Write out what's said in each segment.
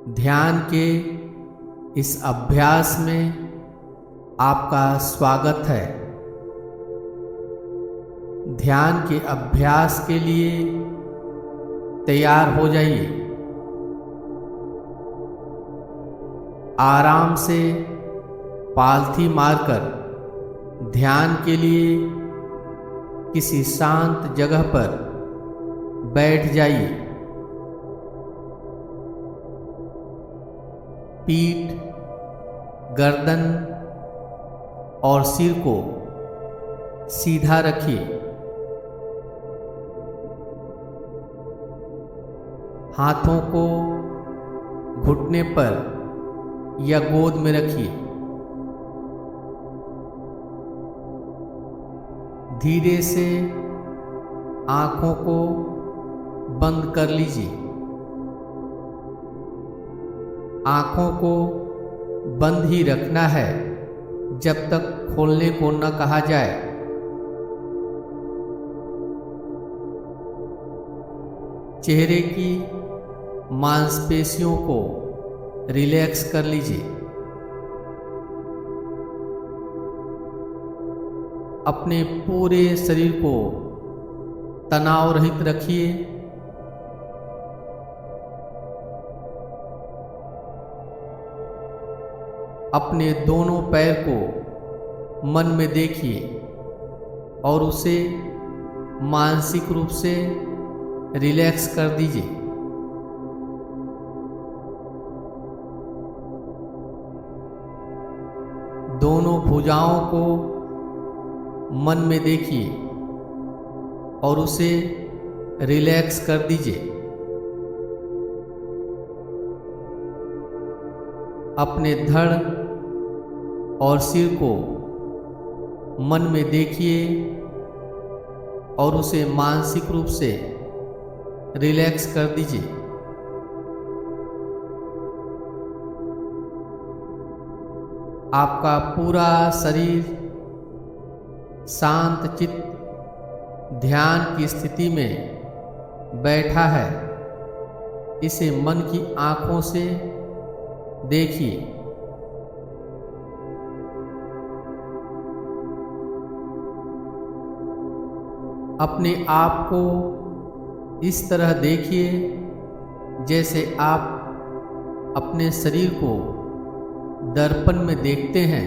ध्यान के इस अभ्यास में आपका स्वागत है। ध्यान के अभ्यास के लिए तैयार हो जाइए। आराम से पालथी मारकर ध्यान के लिए किसी शांत जगह पर बैठ जाइए। पीठ, गर्दन और सिर को सीधा रखिए। हाथों को घुटने पर या गोद में रखिए। धीरे से आंखों को बंद कर लीजिए। आंखों को बंद ही रखना है जब तक खोलने को न कहा जाए। चेहरे की मांसपेशियों को रिलैक्स कर लीजिए। अपने पूरे शरीर को तनाव रहित रखिए। अपने दोनों पैर को मन में देखिए और उसे मानसिक रूप से रिलैक्स कर दीजिए। दोनों भुजाओं को मन में देखिए और उसे रिलैक्स कर दीजिए। अपने धड़ और सिर को मन में देखिए और उसे मानसिक रूप से रिलैक्स कर दीजिए। आपका पूरा शरीर शांत चित्त ध्यान की स्थिति में बैठा है। इसे मन की आंखों से देखिए। अपने आप को इस तरह देखिए जैसे आप अपने शरीर को दर्पण में देखते हैं।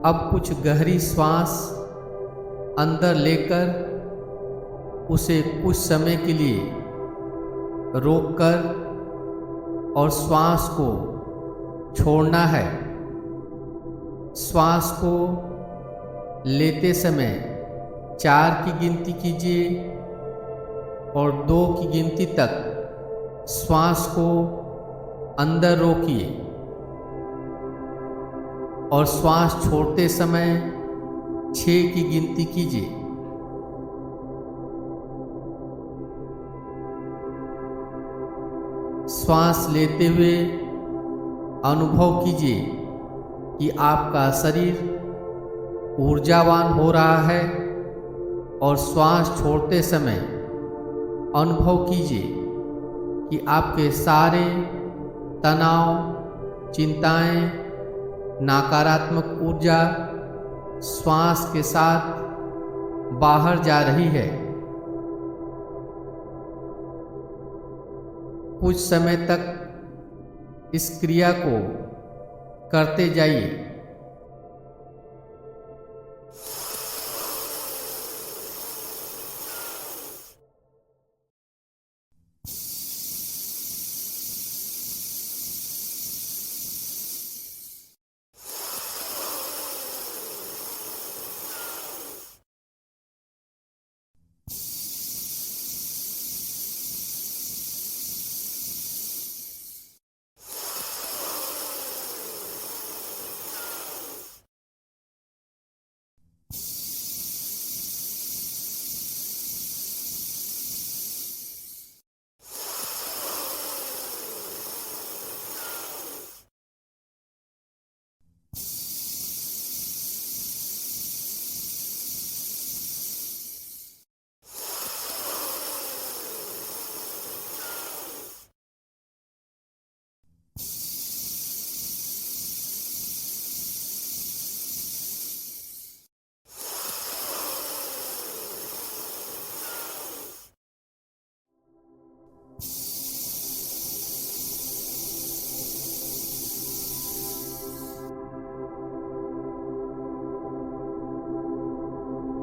अब कुछ गहरी श्वास अंदर लेकर उसे कुछ समय के लिए रोककर और श्वास को छोड़ना है। श्वास को लेते समय 4 की गिनती कीजिए और 2 की गिनती तक श्वास को अंदर रोकिए और श्वास छोड़ते समय 6 की गिनती कीजिए। श्वास लेते हुए अनुभव कीजिए कि आपका शरीर ऊर्जावान हो रहा है और श्वास छोड़ते समय अनुभव कीजिए कि आपके सारे तनाव, चिंताएं, नकारात्मक ऊर्जा श्वास के साथ बाहर जा रही है। कुछ समय तक इस क्रिया को करते जाइए।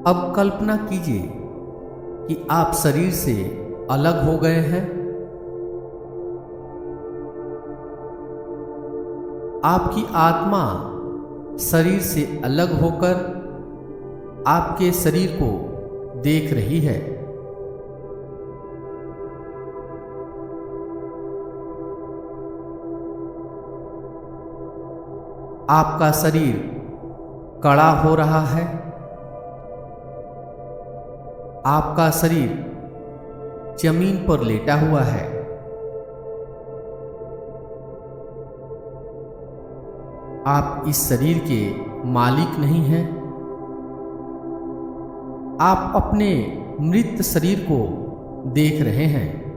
अब कल्पना कीजिए कि आप शरीर से अलग हो गए हैं। आपकी आत्मा शरीर से अलग होकर आपके शरीर को देख रही है। आपका शरीर कड़ा हो रहा है। आपका शरीर जमीन पर लेटा हुआ है। आप इस शरीर के मालिक नहीं हैं। आप अपने मृत शरीर को देख रहे हैं।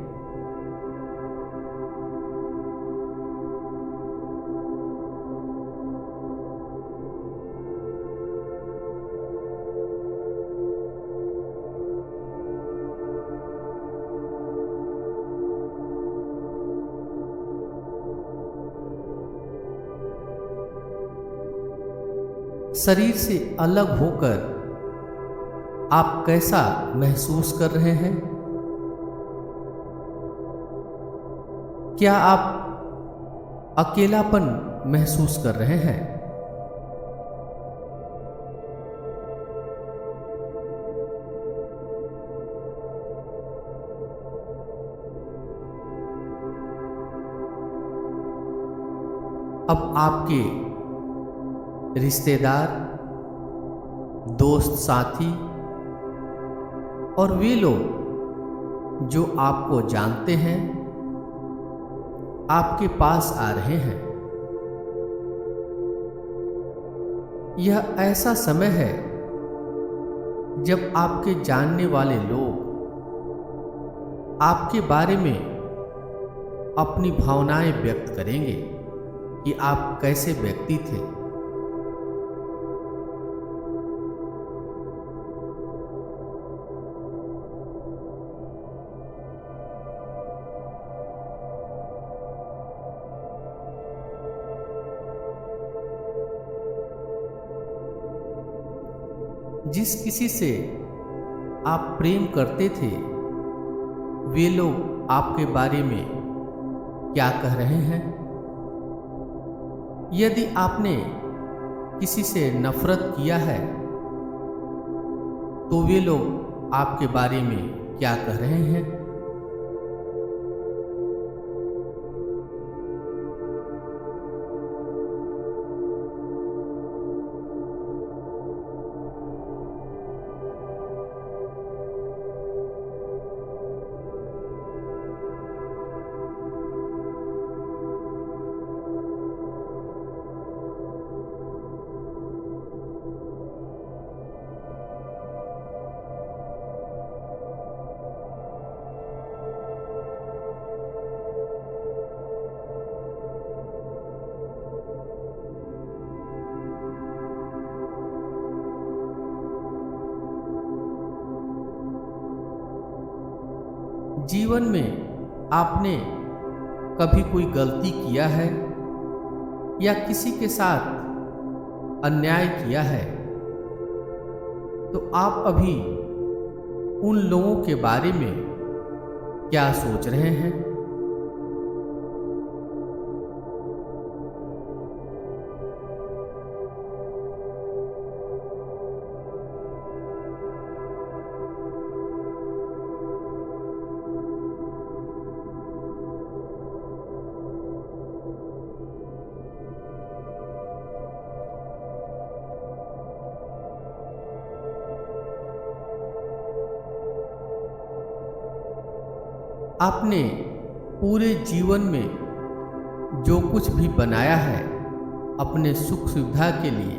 शरीर से अलग होकर आप कैसा महसूस कर रहे हैं? क्या आप अकेलापन महसूस कर रहे हैं? अब आपके रिश्तेदार, दोस्त, साथी और वे लोग जो आपको जानते हैं आपके पास आ रहे हैं। यह ऐसा समय है जब आपके जानने वाले लोग आपके बारे में अपनी भावनाएं व्यक्त करेंगे कि आप कैसे व्यक्ति थे। जिस किसी से आप प्रेम करते थे वे लोग आपके बारे में क्या कह रहे हैं? यदि आपने किसी से नफरत किया है तो वे लोग आपके बारे में क्या कह रहे हैं? जीवन में आपने कभी कोई गलती किया है या किसी के साथ अन्याय किया है तो आप अभी उन लोगों के बारे में क्या सोच रहे हैं? आपने पूरे जीवन में जो कुछ भी बनाया है अपने सुख सुविधा के लिए,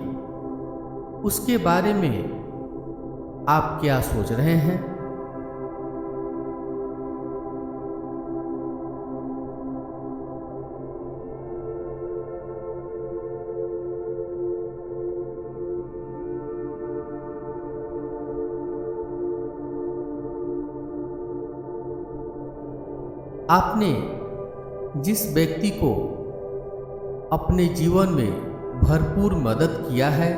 उसके बारे में आप क्या सोच रहे हैं? आपने जिस व्यक्ति को अपने जीवन में भरपूर मदद किया है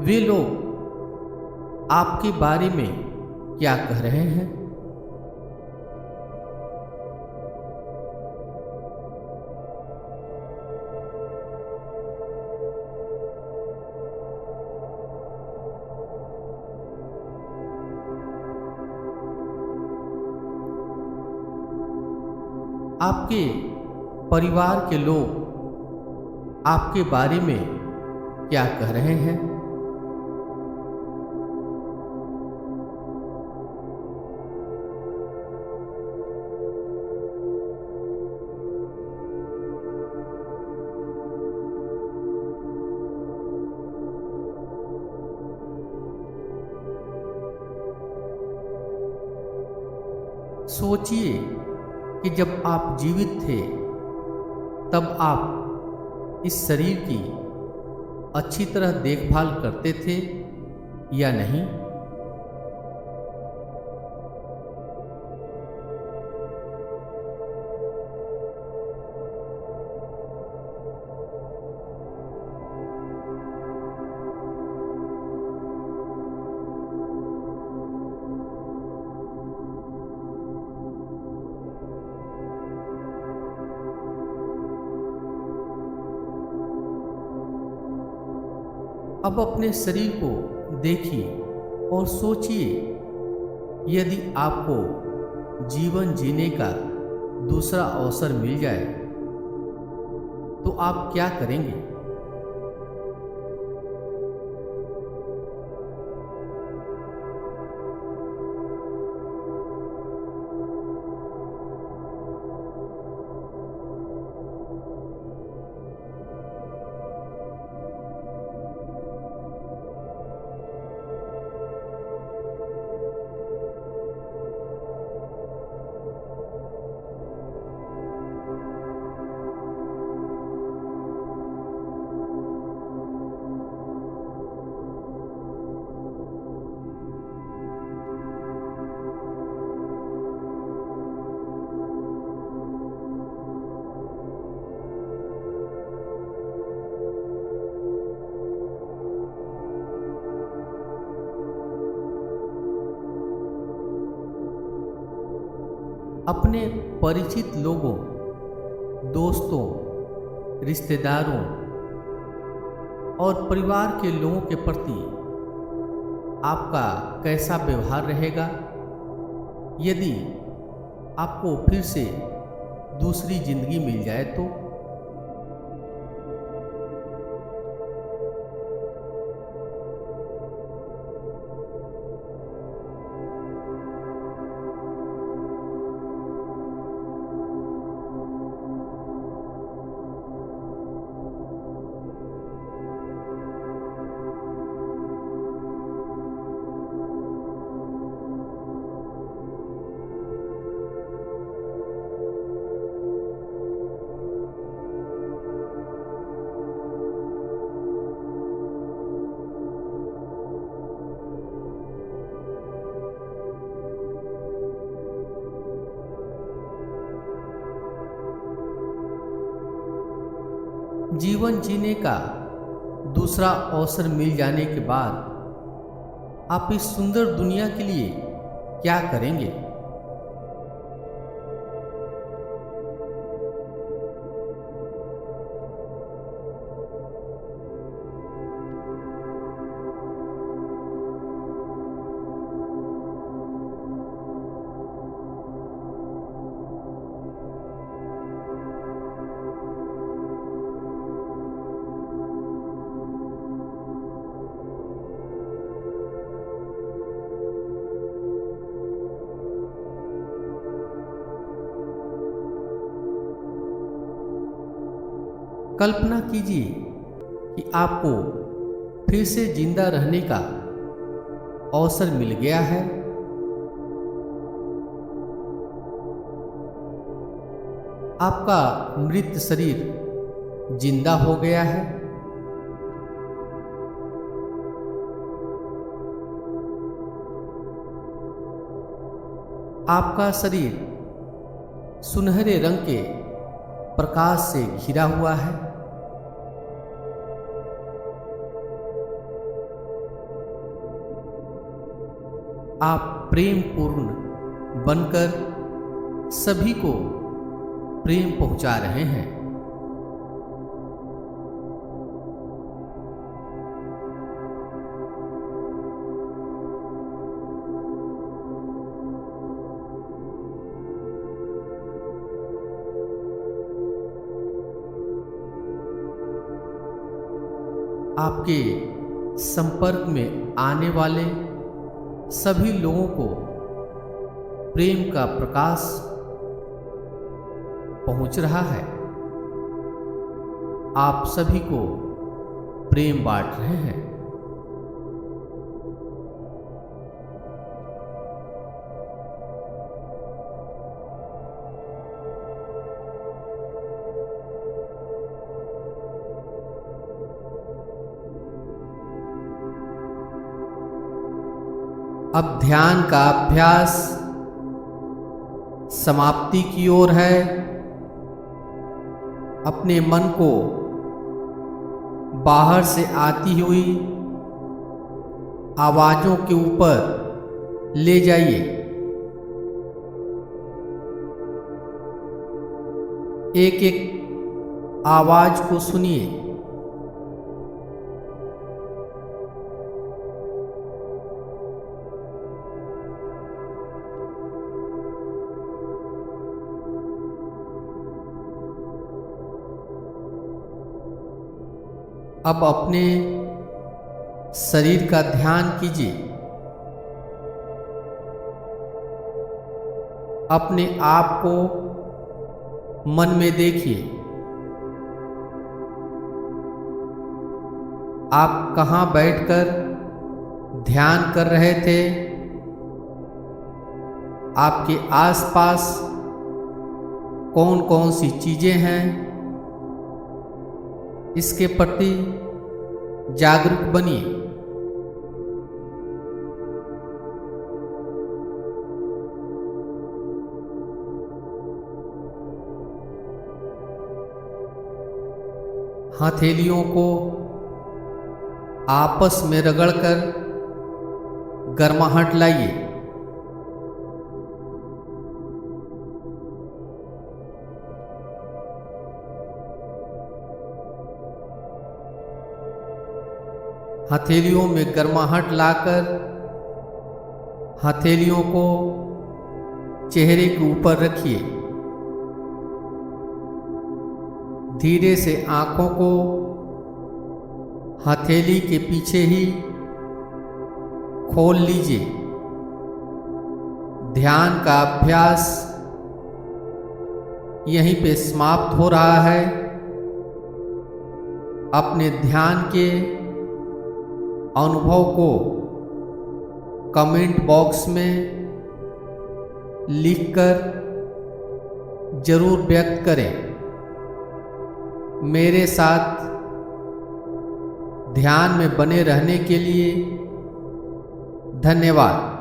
वे लोग आपके बारे में क्या कह रहे हैं। आपके परिवार के लोग आपके बारे में क्या कह रहे हैं। सोचिए कि जब आप जीवित थे तब आप इस शरीर की अच्छी तरह देखभाल करते थे या नहीं। अब अपने शरीर को देखिए और सोचिए, यदि आपको जीवन जीने का दूसरा अवसर मिल जाए तो आप क्या करेंगे। अपने परिचित लोगों, दोस्तों, रिश्तेदारों और परिवार के लोगों के प्रति आपका कैसा व्यवहार रहेगा यदि आपको फिर से दूसरी जिंदगी मिल जाए तो। जीवन जीने का दूसरा अवसर मिल जाने के बाद आप इस सुंदर दुनिया के लिए क्या करेंगे। कल्पना कीजिए कि आपको फिर से जिंदा रहने का अवसर मिल गया है। आपका मृत शरीर जिंदा हो गया है। आपका शरीर सुनहरे रंग के प्रकाश से घिरा हुआ है। आप प्रेम पूर्ण बनकर सभी को प्रेम पहुंचा रहे हैं। आपके संपर्क में आने वाले सभी लोगों को प्रेम का प्रकाश पहुंच रहा है। आप सभी को प्रेम बांट रहे हैं। अब ध्यान का अभ्यास समाप्ति की ओर है। अपने मन को बाहर से आती हुई आवाजों के ऊपर ले जाइए। एक एक आवाज को सुनिए। अब अपने शरीर का ध्यान कीजिए। अपने आप को मन में देखिए। आप कहाँ बैठकर ध्यान कर रहे थे? आपके आसपास कौन कौन सी चीजें हैं? इसके प्रति जागरूक बनिए। हथेलियों को आपस में रगड़कर गर्माहट लाइए। हथेलियों में गर्माहट लाकर हथेलियों को चेहरे के ऊपर रखिए। धीरे से आंखों को हथेली के पीछे ही खोल लीजिए। ध्यान का अभ्यास यहीं पे समाप्त हो रहा है। अपने ध्यान के अनुभव को कमेंट बॉक्स में लिखकर जरूर व्यक्त करें। मेरे साथ ध्यान में बने रहने के लिए धन्यवाद।